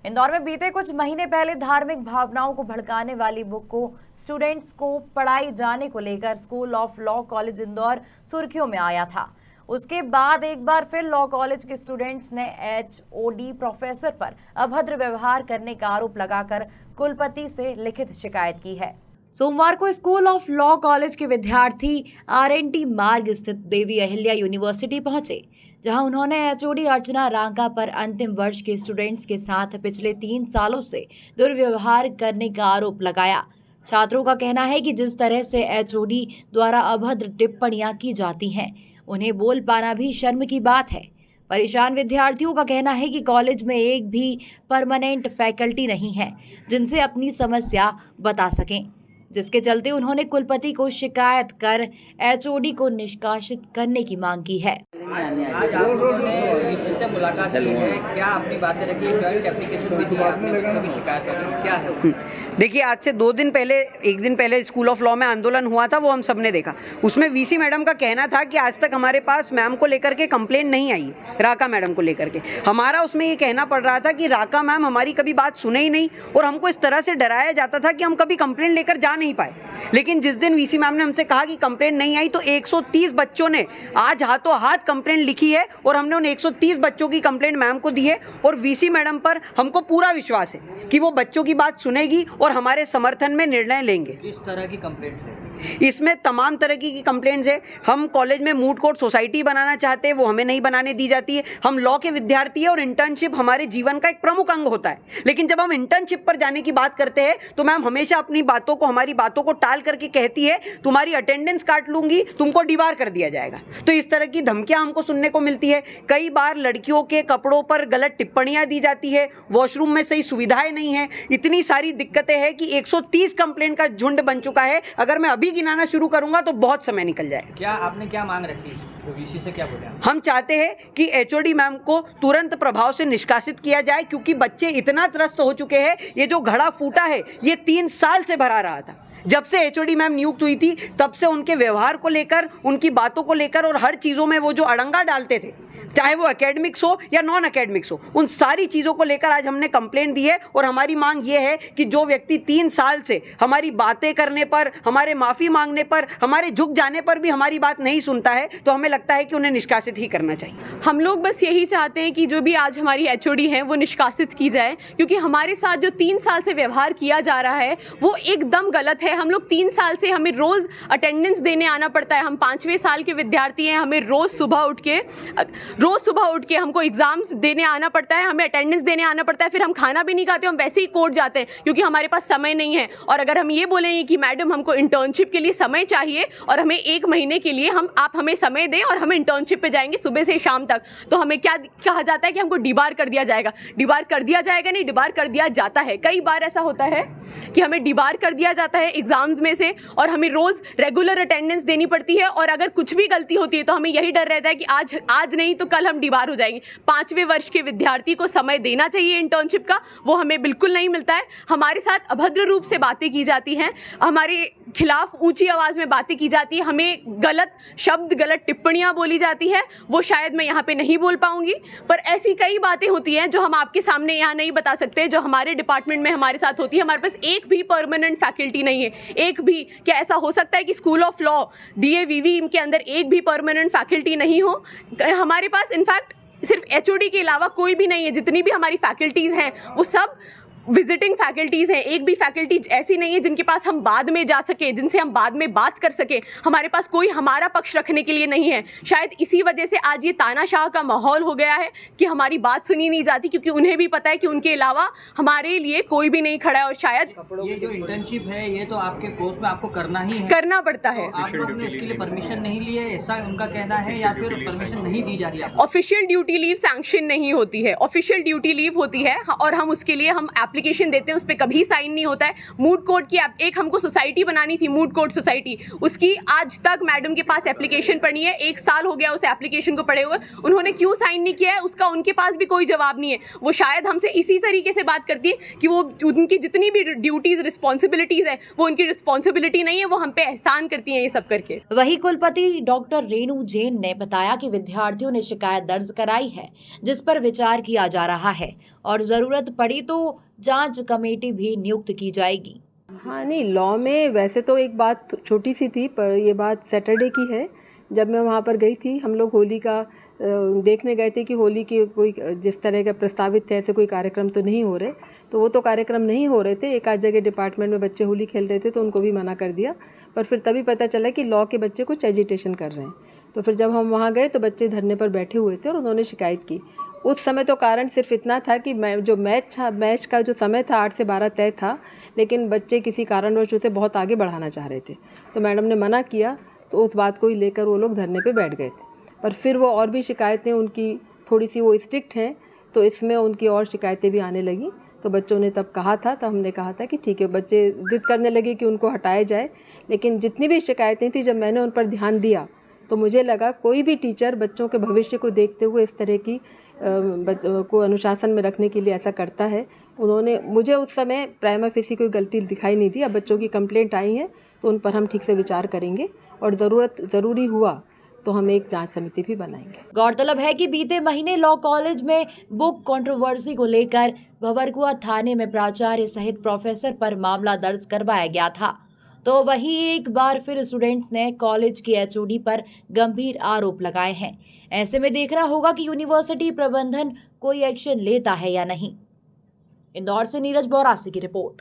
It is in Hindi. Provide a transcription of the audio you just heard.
इंदौर में बीते कुछ महीने पहले धार्मिक भावनाओं को भड़काने वाली बुक को स्टूडेंट्स को पढ़ाई जाने को लेकर school of law college Indore सुर्खियों में आया था। उसके बाद एक बार फिर लॉ कॉलेज के स्टूडेंट्स ने HOD प्रोफेसर पर अभद्र व्यवहार करने का आरोप लगाकर कुलपति से लिखित शिकायत की है। सोमवार को स्कूल ऑफ लॉ कॉलेज के विद्यार्थी RNT मार्ग स्थित देवी अहिल्या यूनिवर्सिटी पहुंचे, जहां उन्होंने HOD अर्चना रांका पर अंतिम वर्ष के स्टूडेंट्स के साथ पिछले 3 सालों से दुर्व्यवहार करने का आरोप लगाया। छात्रों का कहना है कि जिस तरह से HOD द्वारा अभद्र टिप्पणियां की जाती हैं, उन्हें बोल पाना भी शर्म की बात है। परेशान विद्यार्थियों का कहना है कि कॉलेज में एक भी परमानेंट फैकल्टी नहीं है जिनसे अपनी समस्या बता सकें, जिसके चलते उन्होंने कुलपति को शिकायत कर HOD को निष्कासित करने की मांग की है। आज आप लोगों ने वीसी से मुलाकात की है, क्या अपनी बातें रखी, जॉइंट एप्लीकेशन भी दी आपने, भी शिकायत कर क्या है? देखिए, आज से 2 दिन पहले, 1 दिन पहले स्कूल ऑफ लॉ में आंदोलन हुआ था, वो हम सब ने देखा। उसमें वीसी मैडम का कहना था कि आज तक हमारे पास मैम को लेकर के कंप्लेंट नहीं आई, राका मैडम को लेकर के। हमारा उसमें ये कहना पड़ रहा था कि राका मैम हमारी कभी बात सुने ही नहीं और हमको इस तरह से डराया जाता था कि हम कभी कंप्लेंट लेकर जा नहीं पाए। लेकिन जिस दिन वीसी मैम ने हमसे कहा कि कंप्लेंट नहीं आई, तो 130 बच्चों ने आज हाथों हाथ कंप्लेंट लिखी है और हमने उन 130 बच्चों की कंप्लेंट मैम को दी है। और वीसी मैडम पर हमको पूरा विश्वास है कि वो बच्चों की बात सुनेगी और हमारे समर्थन में निर्णय लेंगे। किस तरह की कंप्लेंट है? इसमें तमाम तरह की कंप्लेंट्स है। हम कॉलेज में मूड कोर्ट सोसाइटी बनाना चाहते हैं, वो हमें नहीं बनाने दी जाती है। हम लॉ के विद्यार्थी हैं और इंटर्नशिप हमारे जीवन का एक प्रमुख अंग होता है, लेकिन जब हम इंटर्नशिप पर जाने की बात करते हैं तो मैम हमेशा अपनी बातों को, हमारी बातों को टाल करके कहती है तुम्हारी अटेंडेंस काट लूंगी, तुमको डिबार कर दिया जाएगा। तो इस तरह की धमकियां हमको सुनने को मिलती है। कई बार लड़कियों के कपड़ों पर गलत टिप्पणियां दी जाती है, वॉशरूम में सही सुविधाएं नहीं है। इतनी सारी दिक्कतें हैं कि 130 कंप्लेंट का झुंड बन चुका है। अगर मैं अभी गिनाना शुरू करूंगा तो बहुत समय निकल जाएगा। क्या आपने क्या मांग रखी वीसी से, क्या बोले? हम चाहते हैं कि HOD मैम को तुरंत प्रभाव से निष्कासित किया जाए, क्योंकि बच्चे इतना त्रस्त हो चुके हैं। ये जो घड़ा फूटा है ये 3 साल से भरा रहा था। जब से HOD मैम नियुक्त हुई थी तब से उनके व्यवहार को लेकर, उनकी बातों को लेकर और हर चीज़ों में वो जो अड़ंगा डालते थे, चाहे वो एकेडमिक्स हो या नॉन एकेडमिक्स हो, उन सारी चीज़ों को लेकर आज हमने कंप्लेंट दी है। और हमारी मांग ये है कि जो व्यक्ति 3 साल से हमारी बातें करने पर, हमारे माफ़ी मांगने पर, हमारे झुक जाने पर भी हमारी बात नहीं सुनता है, तो हमें लगता है कि उन्हें निष्कासित ही करना चाहिए। हम लोग बस यही चाहते हैं कि जो भी आज हमारी HOD है वो निष्कासित की जाए, क्योंकि हमारे साथ जो 3 साल से व्यवहार किया जा रहा है वो एकदम गलत है। हम लोग 3 साल से, हमें रोज़ अटेंडेंस देने आना पड़ता है। हम 5वें साल के विद्यार्थी हैं, हमें रोज़ सुबह उठ के हमको एग्जाम्स देने आना पड़ता है, हमें अटेंडेंस देने आना पड़ता है। फिर हम खाना भी नहीं खाते, हम वैसे ही कोर्ट जाते हैं क्योंकि हमारे पास समय नहीं है। और अगर हम ये बोलेंगे कि मैडम हमको इंटर्नशिप के लिए समय चाहिए और हमें 1 महीने के लिए आप हमें समय दें और हम इंटर्नशिप पे जाएंगे सुबह से शाम तक, तो हमें क्या कहा जाता है कि हमको डिबार कर दिया जाएगा। डिबार कर दिया जाएगा नहीं, डिबार कर दिया जाता है। कई बार ऐसा होता है कि हमें डिबार कर दिया जाता है एग्जाम्स में से, और हमें रोज़ रेगुलर अटेंडेंस देनी पड़ती है। और अगर कुछ भी गलती होती है तो हमें यही डर रहता है कि आज नहीं तो कल हम डिबार हो जाएंगे। 5वें वर्ष के विद्यार्थी को समय देना चाहिए इंटर्नशिप का, वो हमें बिल्कुल नहीं मिलता है। हमारे साथ अभद्र रूप से बातें की जाती हैं, हमारे खिलाफ ऊंची आवाज़ में बातें की जाती है, हमें गलत शब्द, गलत टिप्पणियां बोली जाती हैं। वो शायद मैं यहाँ पे नहीं बोल पाऊंगी, पर ऐसी कई बातें होती हैं जो हम आपके सामने यहाँ नहीं बता सकते, जो हमारे डिपार्टमेंट में हमारे साथ होती है। हमारे पास एक भी परमानेंट फैकल्टी नहीं है, एक भी। क्या ऐसा हो सकता है कि स्कूल ऑफ लॉ DAVV के अंदर एक भी परमानेंट फैकल्टी नहीं हो? हमारे पास इनफैक्ट सिर्फ HOD के अलावा कोई भी नहीं है। जितनी भी हमारी फैकल्टीज़ हैं वो सब विजिटिंग फैकल्टीज़ हैं। एक भी फैकल्टी ऐसी नहीं है जिनके पास हम बाद में जा सके, जिनसे हम बाद में बात कर सके। हमारे पास कोई हमारा पक्ष रखने के लिए नहीं है। शायद इसी वजह से आज ये तानाशाह का माहौल हो गया है कि हमारी बात सुनी नहीं जाती, क्योंकि उन्हें भी पता है कि उनके अलावा हमारे लिए कोई भी नहीं खड़ा है। और शायद ये जो इंटर्नशिप है ये तो आपके कोर्स में आपको करना ही है, करना पड़ता है। आप लोग ने उसके लिए परमिशन नहीं ली है, ऐसा उनका कहना है, या फिर परमिशन नहीं दी जा रही है? ऑफिशियल ड्यूटी लीव सैंक्शन नहीं होती है, ऑफिशियल ड्यूटी लीव होती है और हम उसके लिए एप्लीकेशन देते हैं उस पर कभी साइन नहीं होता है। मूड कोर्ट की एक हमको सोसाइटी बनानी थी, मूड कोर्ट सोसाइटी, उसकी आज तक मैडम के पास एप्लीकेशन पड़ी है, 1 साल हो गया उस एप्लीकेशन को पड़े हुए, उन्होंने क्यों साइन नहीं किया है उसका उनके पास भी कोई जवाब नहीं है। वो शायद हमसे इसी तरीके से बात करती है कि वो उनकी जितनी भी ड्यूटीज़ रिस्पॉन्सिबिलिटीज़ है वो उनकी रिस्पॉन्सिबिलिटी नहीं है, वो हम पे एहसान करती हैं ये सब करके। वहीं कुलपति डॉक्टर रेणु जैन ने बताया कि विद्यार्थियों ने शिकायत दर्ज कराई है, जिस पर विचार किया जा रहा है और जरूरत पड़ी तो जांच कमेटी भी नियुक्त की जाएगी। हाँ नहीं, लॉ में वैसे तो एक बात छोटी सी थी, पर ये बात सैटरडे की है। जब मैं वहाँ पर गई थी, हम लोग होली का देखने गए थे कि होली की कोई जिस तरह का प्रस्तावित थे ऐसे कोई कार्यक्रम तो नहीं हो रहे, तो वो तो कार्यक्रम नहीं हो रहे थे। एक आध जगह डिपार्टमेंट में बच्चे होली खेल रहे थे तो उनको भी मना कर दिया, पर फिर तभी पता चला कि लॉ के बच्चे कुछ एजिटेशन कर रहे हैं। तो फिर जब हम वहाँ गए तो बच्चे धरने पर बैठे हुए थे और उन्होंने शिकायत की। उस समय तो कारण सिर्फ इतना था कि जो मैच का जो समय था 8 से 12 तय था, लेकिन बच्चे किसी कारणवश उसे बहुत आगे बढ़ाना चाह रहे थे, तो मैडम ने मना किया। तो उस बात को ही लेकर वो लोग धरने पे बैठ गए थे। पर फिर वो और भी शिकायतें उनकी थोड़ी सी वो स्ट्रिक्ट हैं, तो इसमें उनकी और शिकायतें भी आने लगी। तो बच्चों ने तब कहा था, तब हमने कहा था कि ठीक है, बच्चे जिद करने लगे कि उनको हटाया जाए। लेकिन जितनी भी शिकायतें थी, जब मैंने उन पर ध्यान दिया तो मुझे लगा कोई भी टीचर बच्चों के भविष्य को देखते हुए इस तरह की बच्चों को अनुशासन में रखने के लिए ऐसा करता है। उन्होंने मुझे उस समय प्राइमा फेसी कोई गलती दिखाई नहीं दी। अब बच्चों की कंप्लेंट आई है तो उन पर हम ठीक से विचार करेंगे और ज़रूरी हुआ तो हम एक जांच समिति भी बनाएंगे। गौरतलब है कि बीते महीने लॉ कॉलेज में बुक कंट्रोवर्सी को लेकर भंवरकुआ थाने में प्राचार्य सहित प्रोफेसर पर मामला दर्ज करवाया गया था। तो वही एक बार फिर स्टूडेंट्स ने कॉलेज की एचओडी पर गंभीर आरोप लगाए हैं। ऐसे में देखना होगा कि यूनिवर्सिटी प्रबंधन कोई एक्शन लेता है या नहीं। इंदौर से नीरज बौरासी की रिपोर्ट।